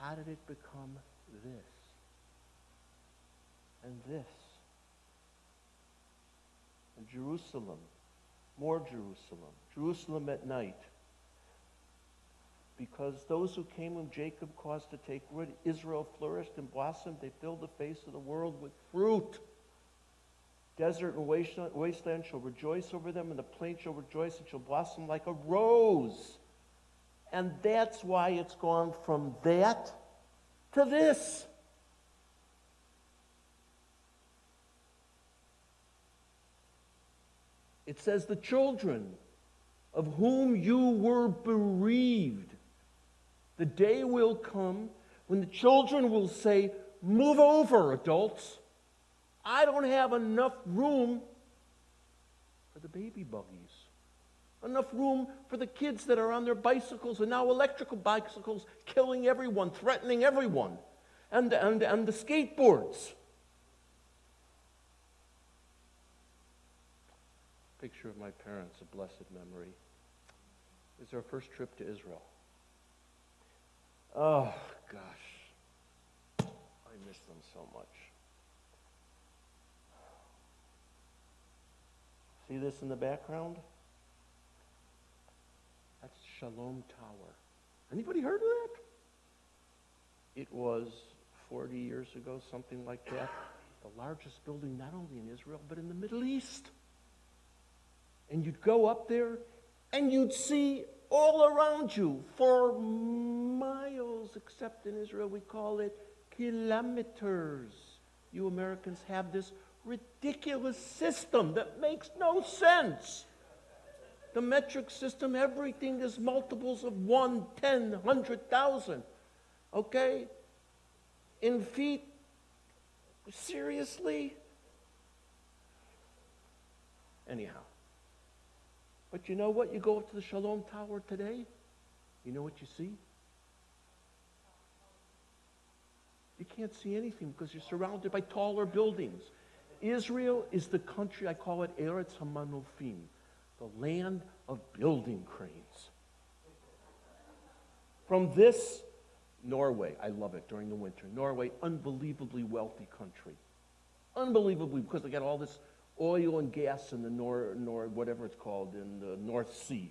How did it become this? And this? And Jerusalem, more Jerusalem, Jerusalem at night. Because those who came whom Jacob caused to take root, Israel flourished and blossomed. They filled the face of the world with fruit. Desert and wasteland shall rejoice over them, and the plain shall rejoice and shall blossom like a rose. And that's why it's gone from that to this. It says, the children of whom you were bereaved. The day will come when the children will say, move over, adults. I don't have enough room for the baby buggies. Enough room for the kids that are on their bicycles, and now electrical bicycles, killing everyone, threatening everyone. And the skateboards. Picture of my parents, a blessed memory. It was our first trip to Israel. Oh, gosh. I miss them so much. See this in the background? That's Shalom Tower. Anybody heard of that? It was 40 years ago, something like that, the largest building not only in Israel, but in the Middle East. And you'd go up there, and you'd see all around you for miles, except in Israel we call it kilometers. You Americans have this ridiculous system that makes no sense. The metric system, everything is multiples of 1, 10, 100,000. Okay? In feet, seriously? Anyhow. But you know what? You go up to the Shalom Tower today, you know what you see? You can't see anything because you're surrounded by taller buildings. Israel is the country, I call it Eretz HaManofim, the land of building cranes. From this, Norway, I love it during the winter. Norway, unbelievably wealthy country. Unbelievably, because they got all this oil and gas in the whatever it's called, in the North Sea.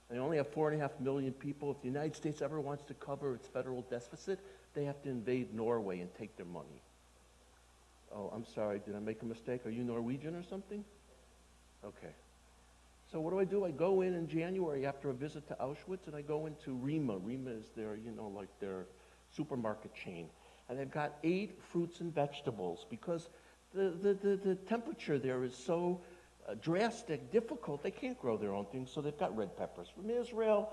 They only have 4.5 million people. If the United States ever wants to cover its federal deficit, they have to invade Norway and take their money. Oh, I'm sorry, did I make a mistake? Are you Norwegian or something? Okay. So what do? I go in January after a visit to Auschwitz, and I go into Rima. Rima is their, like their supermarket chain. And they've got 8 fruits and vegetables because the temperature there is so drastic, difficult. They can't grow their own things, so they've got red peppers from Israel,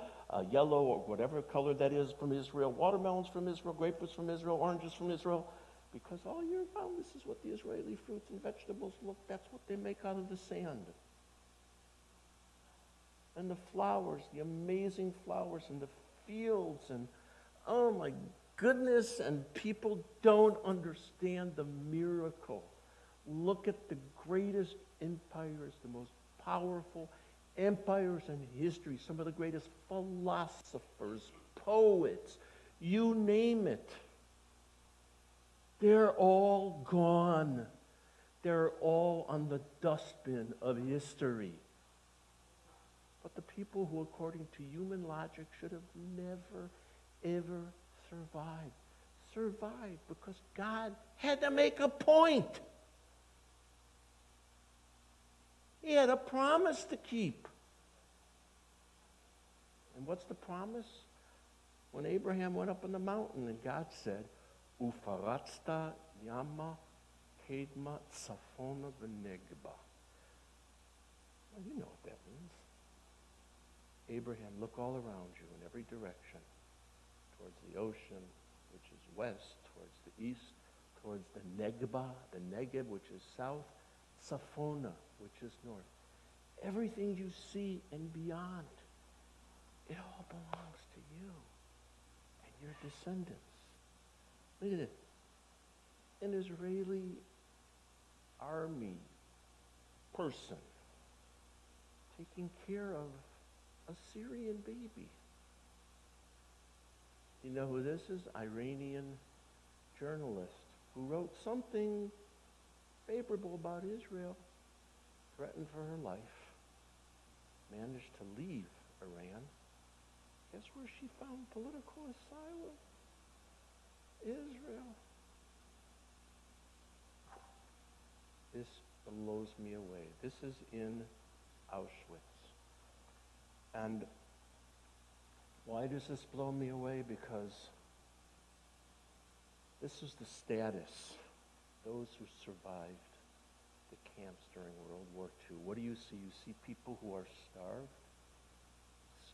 yellow or whatever color that is from Israel, watermelons from Israel, grapefruits from Israel, oranges from Israel. Because all year round, this is what the Israeli fruits and vegetables look. That's what they make out of the sand. And the flowers, the amazing flowers in the fields, and oh my goodness, and people don't understand the miracle. Look at the greatest empires, the most powerful empires in history, some of the greatest philosophers, poets, you name it. They're all gone. They're all on the dustbin of history. But the people who, according to human logic, should have never, ever survived because God had to make a point. He had a promise to keep. And what's the promise? When Abraham went up on the mountain and God said, Ufaratzta yama kedma tzafona v'negba. Well, you know what that means. Abraham, look all around you in every direction, towards the ocean, which is west, towards the east, towards the Negev, which is south, Safona, which is north. Everything you see and beyond, it all belongs to you and your descendants. Look at it. An Israeli army person taking care of a Syrian baby. You know who this is? Iranian journalist who wrote something favorable about Israel, threatened for her life, managed to leave Iran. Guess where she found political asylum? Israel. This blows me away. This is in Auschwitz. And why does this blow me away? Because this is the status, those who survived the camps during World War II. What do you see? You see people who are starved,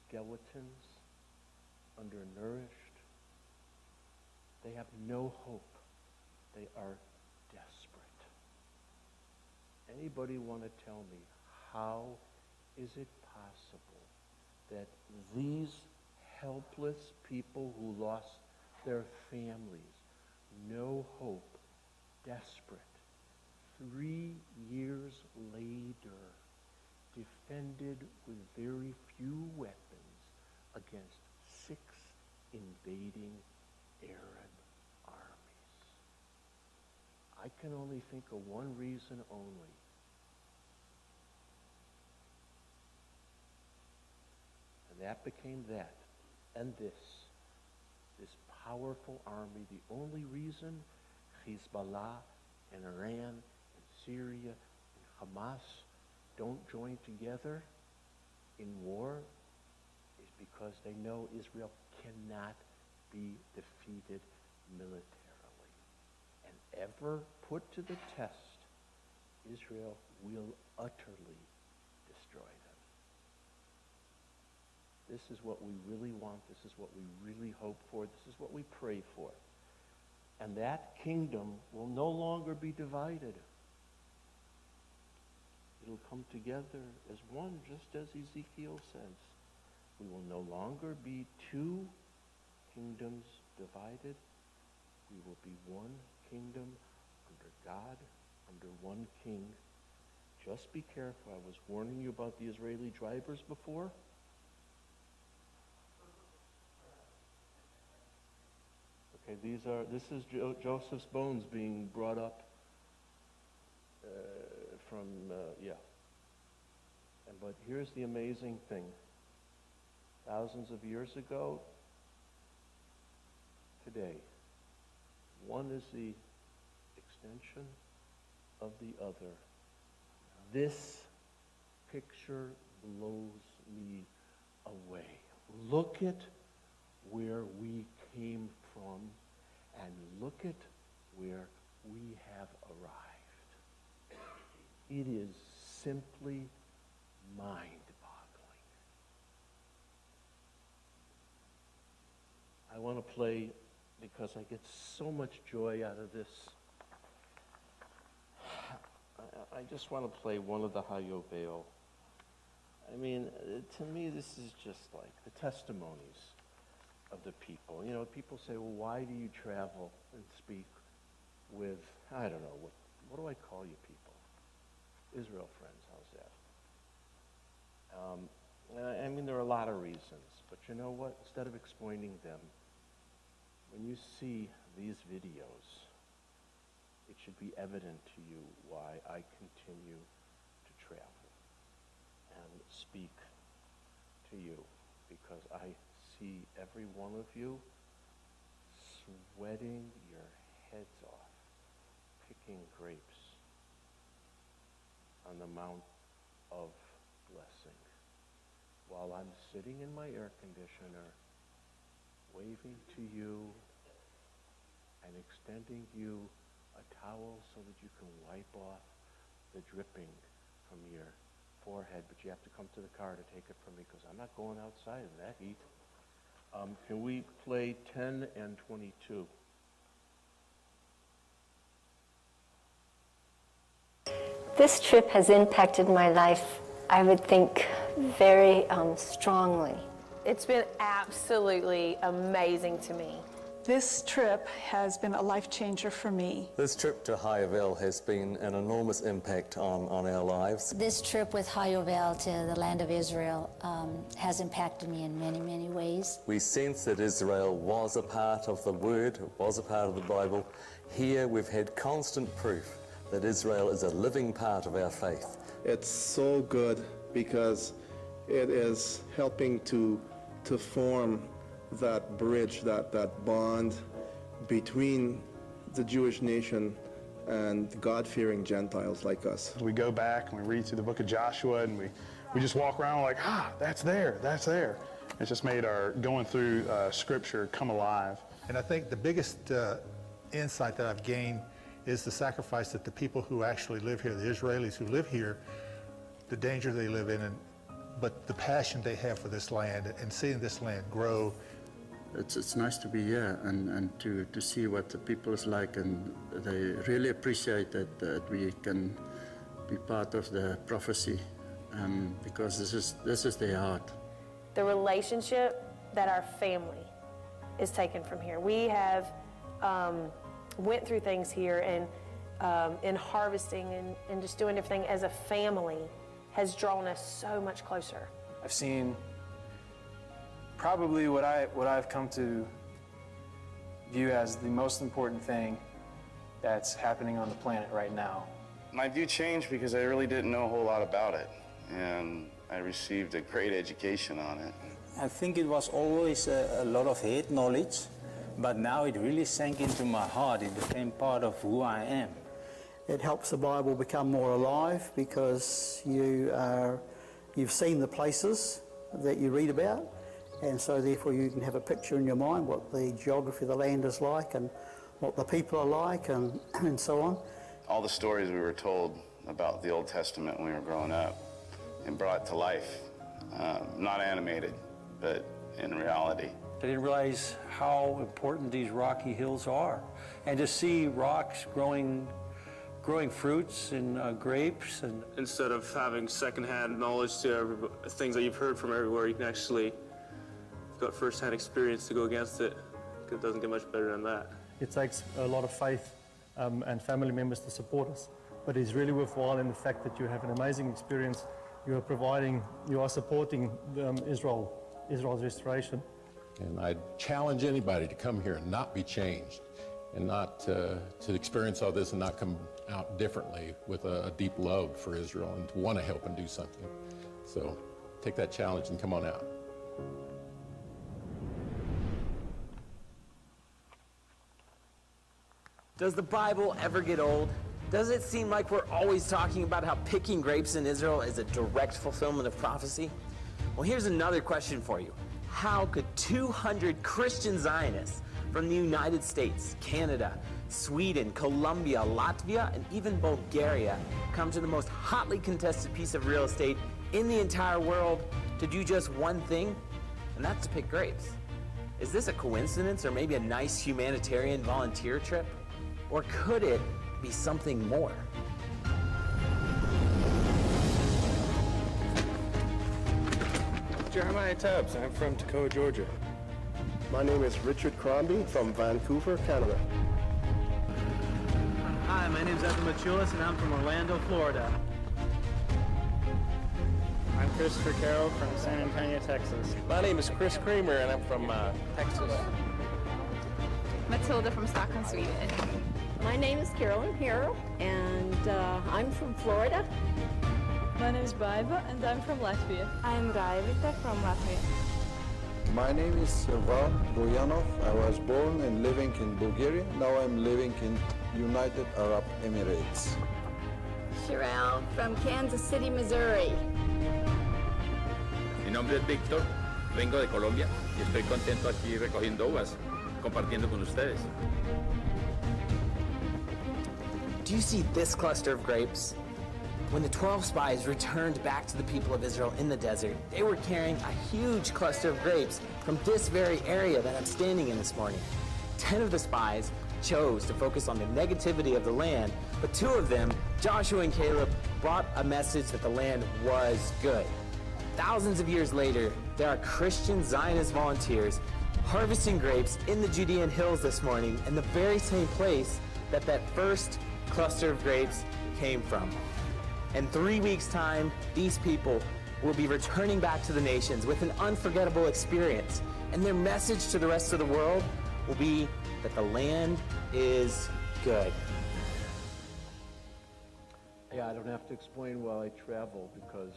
skeletons, undernourished. They have no hope. They are desperate. Anybody want to tell me how is it possible that these helpless people who lost their families, no hope, desperate, 3 years later, defended with very few weapons against 6 invading Arab armies? I can only think of one reason only. And that became that. And this powerful army, the only reason Hezbollah and Iran and Syria and Hamas don't join together in war is because they know Israel cannot be defeated militarily. And ever put to the test, Israel will utterly destroy them. This is what we really want. This is what we really hope for. This is what we pray for. And that kingdom will no longer be divided. It'll come together as one, just as Ezekiel says. We will no longer be 2 kingdoms divided. We will be one kingdom under God, under one king. Just be careful. I was warning you about the Israeli drivers before. Okay, this is Joseph's bones being brought up but here's the amazing thing. Thousands of years ago, today, one is the extension of the other. This picture blows me away. Look at where we came from and look at where we have arrived. It is simply mind-boggling. I want to play, because I get so much joy out of this, I just want to play one of the Hayovel. I mean, to me, this is just like the testimonies of the people. You know, people say, well, why do you travel and speak with, I don't know, what do I call you people? Israel friends, how's that? I mean, there are a lot of reasons, but you know what? Instead of explaining them, when you see these videos, it should be evident to you why I continue to travel and speak to you, because I see every one of you sweating your heads off, picking grapes on the Mount of Blessing, while I'm sitting in my air conditioner, waving to you and extending you a towel so that you can wipe off the dripping from your forehead, but you have to come to the car to take it from me because I'm not going outside in that heat. Can we play 10 and 22? This trip has impacted my life, I would think, very strongly. It's been absolutely amazing to me. This trip has been a life changer for me. This trip to Hayovel has been an enormous impact on our lives. This trip with Hayovel to the land of Israel has impacted me in many, many ways. We sense that Israel was a part of the Word, was a part of the Bible. Here we've had constant proof that Israel is a living part of our faith. It's so good because it is helping to form that bridge, that bond between the Jewish nation and God-fearing Gentiles like us. We go back and we read through the book of Joshua and we just walk around like, that's there, that's there. It's just made our going through Scripture come alive. And I think the biggest insight that I've gained is the sacrifice that the people who actually live here, the Israelis who live here, the danger they live in, but the passion they have for this land and seeing this land grow. It's nice to be here and to see what the people is like, and they really appreciate that we can be part of the prophecy because this is their heart. The relationship that our family is taken from here. We have went through things here, and in harvesting and just doing everything as a family has drawn us so much closer. I've seen probably what I've come to view as the most important thing that's happening on the planet right now. My view changed because I really didn't know a whole lot about it, and I received a great education on it. I think it was always a lot of head knowledge, but now it really sank into my heart. It became part of who I am. It helps the Bible become more alive because you've seen the places that you read about, and so therefore you can have a picture in your mind what the geography of the land is like and what the people are like and so on. All the stories we were told about the Old Testament when we were growing up and brought to life, not animated, but in reality. I didn't realize how important these rocky hills are, and to see rocks growing fruits and grapes. And instead of having secondhand knowledge to things that you've heard from everywhere, you can actually got first-hand experience to go against it. it doesn't get much better than that. It takes a lot of faith and family members to support us, but it's really worthwhile in the fact that you have an amazing experience. You are supporting Israel's restoration. And I challenge anybody to come here and not be changed, and not to experience all this and not come out differently with a deep love for Israel and to want to help and do something. So take that challenge and come on out. Does the Bible ever get old? Does it seem like we're always talking about how picking grapes in Israel is a direct fulfillment of prophecy? Well, here's another question for you. How could 200 Christian Zionists from the United States, Canada, Sweden, Colombia, Latvia, and even Bulgaria come to the most hotly contested piece of real estate in the entire world to do just one thing? And that's to pick grapes. Is this a coincidence or maybe a nice humanitarian volunteer trip? Or could it be something more? Jeremiah Tubbs. I'm from Toccoa, Georgia. My name is Richard Crombie from Vancouver, Canada. Hi, my name is Evan Machulis, and I'm from Orlando, Florida. I'm Christopher Carroll from San Antonio, Texas. My name is Chris Kramer, and I'm from Texas. Matilda from Stockholm, Sweden. My name is Carolyn Harrell, and I'm from Florida. My name is Baiba, and I'm from Latvia. I'm Raivita from Latvia. My name is Silvan Boyanov. I was born and living in Bulgaria. Now I'm living in United Arab Emirates. Sherelle from Kansas City, Missouri. Mi nombre es Víctor, vengo de Colombia y estoy contento aquí recogiendo uvas, compartiendo con ustedes. Do you see this cluster of grapes? When the 12 spies returned back to the people of Israel in the desert, they were carrying a huge cluster of grapes from this very area that I'm standing in this morning. 10 of the spies chose to focus on the negativity of the land, but 2 of them, Joshua and Caleb, brought a message that the land was good. Thousands of years later, there are Christian Zionist volunteers harvesting grapes in the Judean hills this morning in the very same place that first cluster of grapes came from. In 3 weeks' time, these people will be returning back to the nations with an unforgettable experience, and their message to the rest of the world will be that the land is good. Yeah, I don't have to explain while I travel because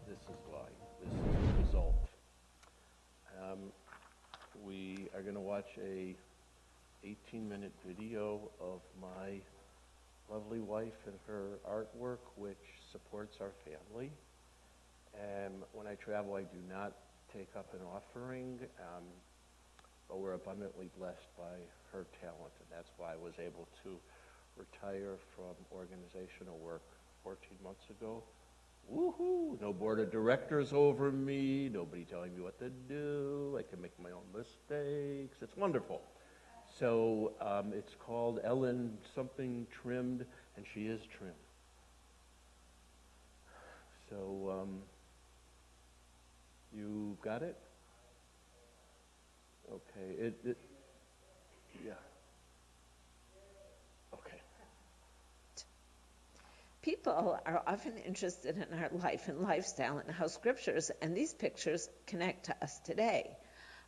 this is why. This is the result. We are going to watch a 18-minute video of my lovely wife and her artwork, which supports our family. When I travel, I do not take up an offering, but we're abundantly blessed by her talent, and that's why I was able to retire from organizational work 14 months ago. Woohoo! No board of directors over me, nobody telling me what to do. I can make my own mistakes. It's wonderful. So it's called Ellen something Trimmed, and she is trim. So you got it? Okay. Yeah. Okay. People are often interested in our life and lifestyle and how scriptures and these pictures connect to us today.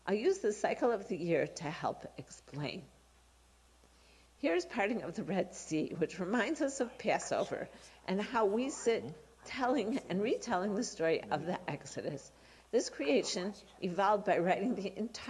I'll use the cycle of the year to help explain. Here's parting of the Red Sea, which reminds us of Passover and how we sit telling and retelling the story of the Exodus. This creation evolved by writing the entire